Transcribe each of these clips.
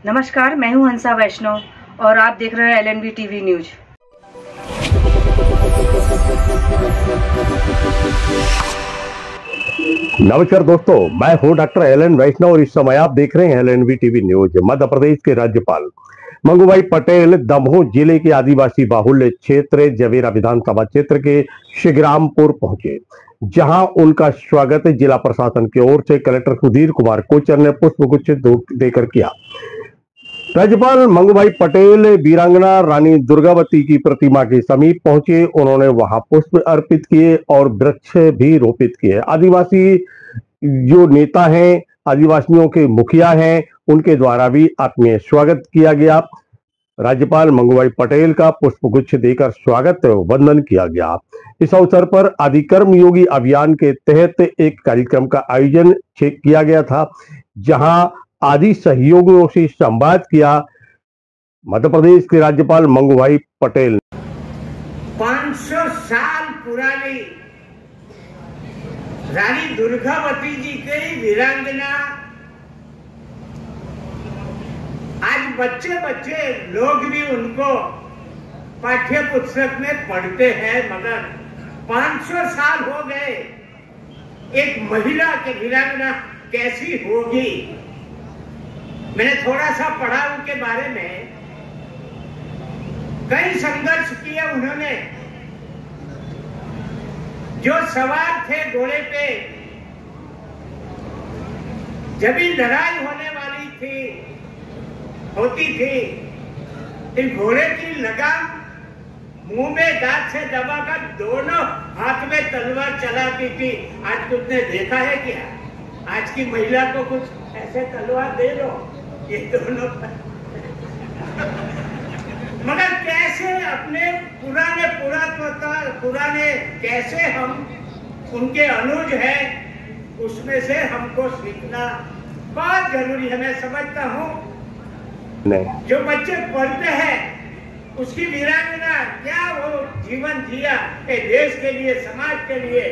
नमस्कार, मैं हूं हंसा वैष्णव और आप देख रहे हैं LNV टीवी न्यूज। नमस्कार दोस्तों, मैं हूं डॉक्टर एलन वैष्णव और इस समय आप देख रहे हैं LNV TV news. Madhya Pradesh के राज्यपाल मंगूभाई पटेल दमोह जिले के आदिवासी बाहुल्य क्षेत्र जवेरा विधानसभा क्षेत्र के शिवरामपुर पहुंचे, जहां उनका स्वागत जिला प्रशासन की ओर से कलेक्टर सुधीर कुमार कोचर ने पुष्पगुच्छ देकर किया। राज्यपाल मंगूभाई पटेल वीरांगना रानी दुर्गावती की प्रतिमा के समीप पहुंचे। उन्होंने वहां पुष्प अर्पित किए और वृक्ष भी रोपित किए। आदिवासी जो नेता हैं, आदिवासियों के मुखिया हैं, उनके द्वारा भी आत्मीय स्वागत किया गया। राज्यपाल मंगूभाई पटेल का पुष्पगुच्छ देकर स्वागत वंदन किया गया। इस अवसर पर आदिकर्म योगी अभियान के तहत एक कार्यक्रम का आयोजन किया गया था, जहां आदि सहयोगियों से संवाद किया मध्य प्रदेश के राज्यपाल मंगूभाई पटेल। 500 साल पुरानी रानी दुर्गावती जी के वीरांगना आज बच्चे लोग भी उनको पाठ्य पुस्तक में पढ़ते हैं, मगर 500 साल हो गए, एक महिला के वीरांगना कैसी होगी। मैंने थोड़ा सा पढ़ा उनके बारे में, कई संघर्ष किए उन्होंने। जो सवार थे घोड़े पे, जब भी लड़ाई होने वाली होती थी, तो घोड़े की लगाम मुंह में दांत से दबाकर दोनों हाथ में तलवार चलाती थी। आज कुछ ने देखा है क्या? आज की महिला को कुछ ऐसे तलवार दे दो, ये दोनों मगर कैसे अपने पुराने कैसे हम उनके अनुज हैं, उसमें से हमको सीखना बहुत जरूरी है। मैं समझता हूँ जो बच्चे पढ़ते हैं, उसकी वीरांगना क्या वो जीवन जिया देश के लिए, समाज के लिए,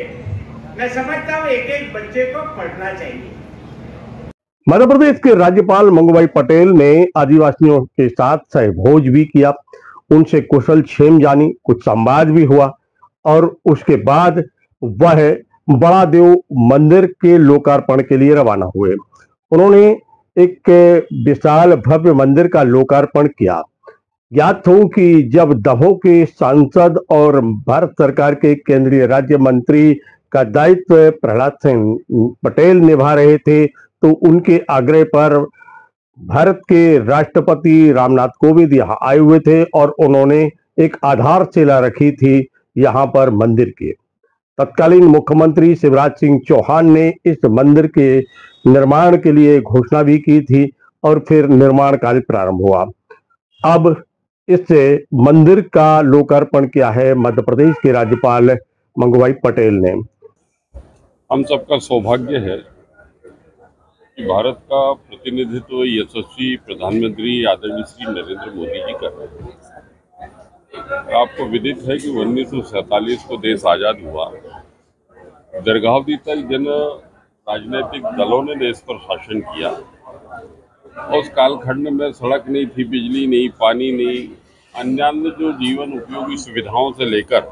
मैं समझता हूँ एक बच्चे को पढ़ना चाहिए। मध्य प्रदेश के राज्यपाल मंगूभाई पटेल ने आदिवासियों के साथ सहभोज भी किया, उनसे कुशल क्षेम जानी, कुछ संवाद भी हुआ और उसके बाद वह बड़ा देव मंदिर के लोकार्पण के लिए रवाना हुए। उन्होंने एक विशाल भव्य मंदिर का लोकार्पण किया। ज्ञात हो कि जब दमोह के सांसद और भारत सरकार के केंद्रीय राज्य मंत्री का दायित्व प्रहलाद सिंह पटेल निभा रहे थे, तो उनके आग्रह पर भारत के राष्ट्रपति रामनाथ कोविंद यहाँ आए हुए थे और उन्होंने एक आधारशिला रखी थी यहाँ पर मंदिर की। तत्कालीन मुख्यमंत्री शिवराज सिंह चौहान ने इस मंदिर के निर्माण के लिए घोषणा भी की थी और फिर निर्माण कार्य प्रारंभ हुआ। अब इस मंदिर का लोकार्पण किया है मध्य प्रदेश के राज्यपाल मंगूभाई पटेल ने। हम सबका सौभाग्य है कि भारत का प्रतिनिधित्व यशस्वी प्रधानमंत्री आदरणीय श्री नरेंद्र मोदी जी कर रहे हैं। आपको विदित है कि 1947 को देश आजाद हुआ, दीर्घावधि तक जन राजनीतिक दलों ने देश पर शासन किया। उस कालखंड में सड़क नहीं थी, बिजली नहीं, पानी नहीं, अन्य जो जीवन उपयोगी सुविधाओं से लेकर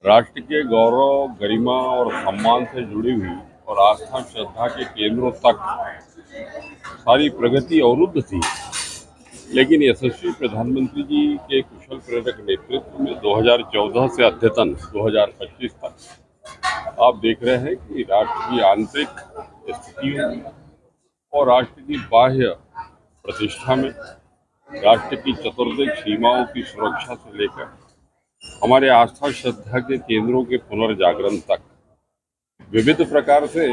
राष्ट्र के गौरव, गरिमा और सम्मान से जुड़ी हुई और आस्था श्रद्धा के केंद्रों तक सारी प्रगति अवरुद्ध थी। लेकिन यशस्वी प्रधानमंत्री जी के कुशल प्रेरक नेतृत्व में 2014 से अद्यतन 2025 तक आप देख रहे हैं कि राष्ट्र की आंतरिक स्थितियों और राष्ट्र की बाह्य प्रतिष्ठा में, राष्ट्र की चतुर्दिक सीमाओं की सुरक्षा से लेकर हमारे आस्था श्रद्धा के केंद्रों के पुनर्जागरण तक विविध प्रकार से,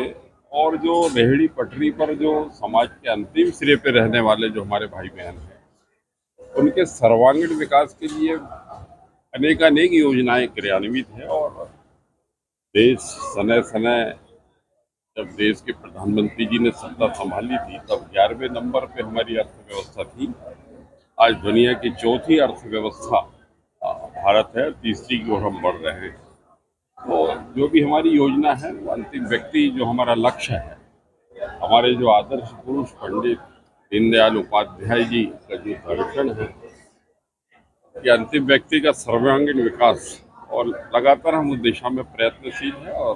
और जो रेहड़ी पटरी पर जो समाज के अंतिम सिरे पे रहने वाले जो हमारे भाई बहन हैं, उनके सर्वांगीण विकास के लिए अनेक योजनाएं क्रियान्वित हैं। और देश समय जब देश के प्रधानमंत्री जी ने सत्ता संभाली थी, तब 11वें नंबर पे हमारी अर्थव्यवस्था थी। आज दुनिया की चौथी अर्थव्यवस्था भारत है, तीसरी की ओर हम बढ़ रहे हैं। तो जो भी हमारी योजना है, वो अंतिम व्यक्ति जो हमारा लक्ष्य है, हमारे जो आदर्श पुरुष पंडित दीनदयाल उपाध्याय जी का जो दर्शन है कि अंतिम व्यक्ति का सर्वांगीण विकास, और लगातार हम उस दिशा में प्रयत्नशील हैं और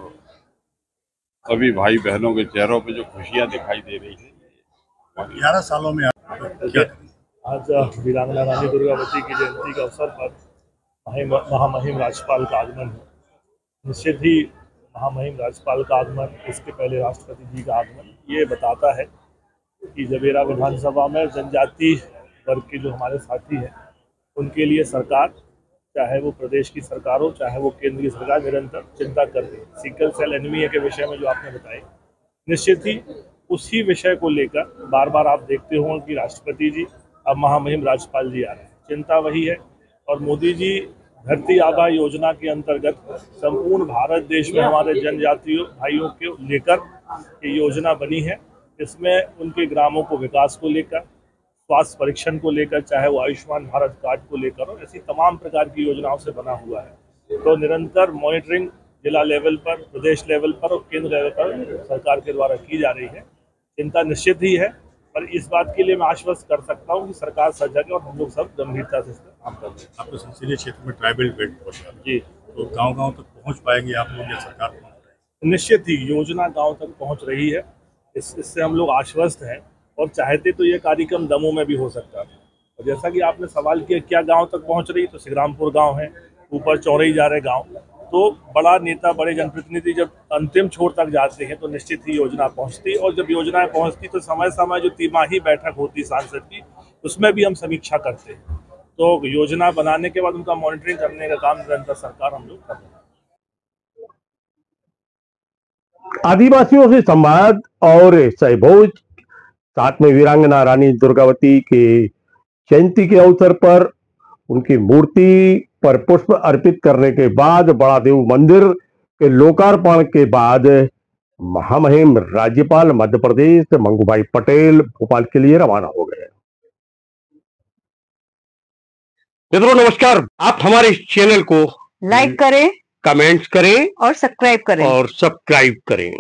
सभी भाई बहनों के चेहरों पे जो खुशियां दिखाई दे रही है। 11 सालों में आज वीरांगना रानी दुर्गावती की जयंती के अवसर पर महामहिम राज्यपाल का आगमन है। निश्चित ही महामहिम राज्यपाल का आगमन, इसके पहले राष्ट्रपति जी का आगमन, ये बताता है कि जबेरा विधानसभा में जनजाति वर्ग के जो हमारे साथी हैं उनके लिए सरकार, चाहे वो प्रदेश की सरकार हो चाहे वो केंद्र की सरकार, निरंतर चिंता कर रही है। सिकल सेल एनीमिया के विषय में जो आपने बताया, निश्चित ही उसी विषय को लेकर बार बार आप देखते हो कि राष्ट्रपति जी अब महामहिम राज्यपाल जी आ रहे हैं। चिंता वही है, और मोदी जी धरती आबा योजना के अंतर्गत संपूर्ण भारत देश में हमारे जनजातीय भाइयों के लेकर ये योजना बनी है। इसमें उनके ग्रामों को विकास को लेकर, स्वास्थ्य परीक्षण को लेकर, चाहे वो आयुष्मान भारत कार्ड को लेकर, और ऐसी तमाम प्रकार की योजनाओं से बना हुआ है। तो निरंतर मॉनिटरिंग जिला लेवल पर, प्रदेश लेवल पर और केंद्र लेवल पर सरकार के द्वारा की जा रही है। चिंता निश्चित ही है, पर इस बात के लिए मैं आश्वस्त कर सकता हूँ कि सरकार सजग है और हम लोग सब गंभीरता से काम कर रहे हैं। आपके संसदीय क्षेत्र में ट्राइबल बेल्ट जी, तो गांव-गांव तक पहुंच पाएंगे आप लोग या सरकार पहुंच रही है? निश्चित ही योजना गांव तक पहुंच रही है, इससे हम लोग आश्वस्त हैं, और चाहते तो ये कार्यक्रम दमों में भी हो सकता है। और जैसा कि आपने सवाल किया क्या गांव तक पहुंच रही, तो सिग्रामपुर गांव है, ऊपर चौरई जा रहे गांव, तो बड़ा नेता, बड़े जनप्रतिनिधि जब अंतिम छोर तक जाते हैं तो निश्चित ही योजना पहुंचती, और जब योजनाएं पहुंचती तो समय समय जो तिमाही बैठक होती सांसद की, उसमें भी हम समीक्षा करते हैं। तो योजना बनाने के बाद उनका मॉनिटरिंग करने का काम निरंतर सरकार हम लोग कर रहे हैं। आदिवासियों से संवाद और सहभोज, साथ में वीरांगना रानी दुर्गावती के जयंती के अवसर पर उनकी मूर्ति पर पुष्प अर्पित करने के बाद बड़ा देव मंदिर के लोकार्पण के बाद महामहिम राज्यपाल मध्य प्रदेश मंगूभाई पटेल भोपाल के लिए रवाना हो गए। मित्रों नमस्कार, आप हमारे इस चैनल को लाइक करें, कमेंट्स करें और सब्सक्राइब करें।